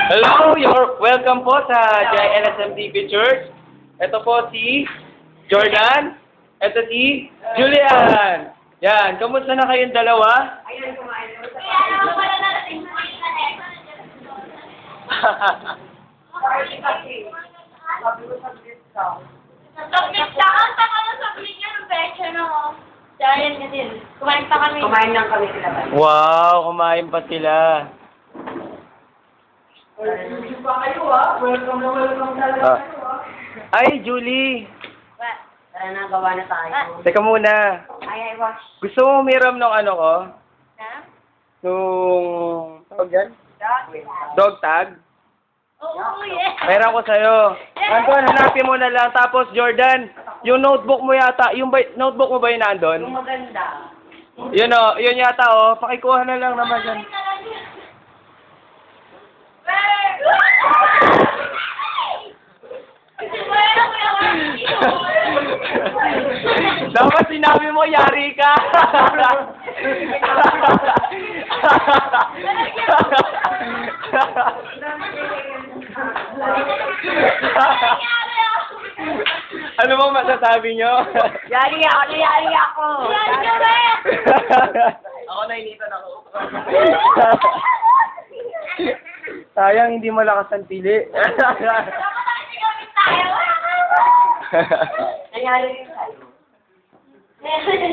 Hello, welcome po sa JLSMDP Church. Ito po si Jordan. Ito si Julian. Yan, kamusta na kayong dalawa? Ayun, kumain naman sa pagkain. Wala na natin Sorry kasi. Sabi ko submit ka. Submit ka? Ang taka na submit nyo ng becha na ako. Diyan na din. Kumain pa kami. Kumain lang kami sila ba? Wow, kumain pa sila. Welcome pa kayo welcome talaga kayo Ay, Julie. Tara na, gawa na tayo. Teka muna. Ay, wash. Gusto mo umiram ng ano ko? Ha? Nung... Tawag yan? Dog tag? Oo, yes. Meron ko sa'yo. Anton, hanapin mo na lang. Tapos, Jordan, yung notebook mo yata, yung notebook mo ba yun nandun? Yung maganda. Yun o, yun yata o. Pakikuha na lang naman dyan. Dapat sinabi mo, yari ka! Ano bang masasabi nyo? Yari ako! Yari ka rin! Ako nainitan ako. Sayang, hindi malakas ang pili. Nangyari rin sa'yo.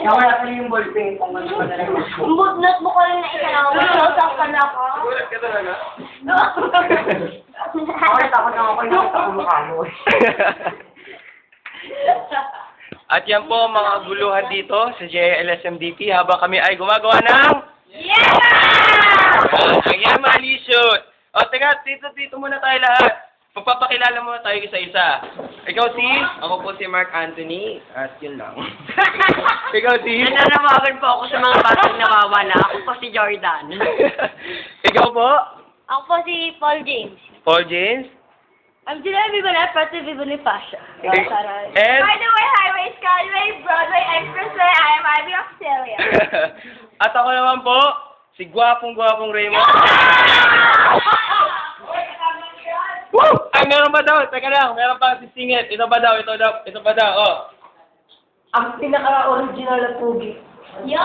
Nawala pa rin yung ballpen kung ano pa talaga. Notebook ko rin na isa lang. Nausap ka na ako. Gulat ka talaga? Ako natakot na ako yung nakita ko mukha mo. At yan po mga guluhan dito sa JLSMDP habang kami ay gumagawa ng... Yeah! Ang yaman shoot. O, teka, dito muna tayo lahat. Magpapakilala muna tayo isa-isa. Ikaw si? Ako po si Mark Anthony, at yun lang. Ikaw si? Nananawagan po ako sa mga batang nawawala. Ako po si Jordan. Ikaw po? Ako po si Paul James. Paul James? I'm Julian Vivalet, parte de Bonifacio. And? By the way, Highway, Skyway, Broadway, Expressway, I am Ivy Australia. At ako naman po, si gwapong Raymond. Woo! Ay, meron ba daw? Teka lang, meron pa sisingit. Ito ba daw? Oh. Ang pinaka-original na pugi. Yo!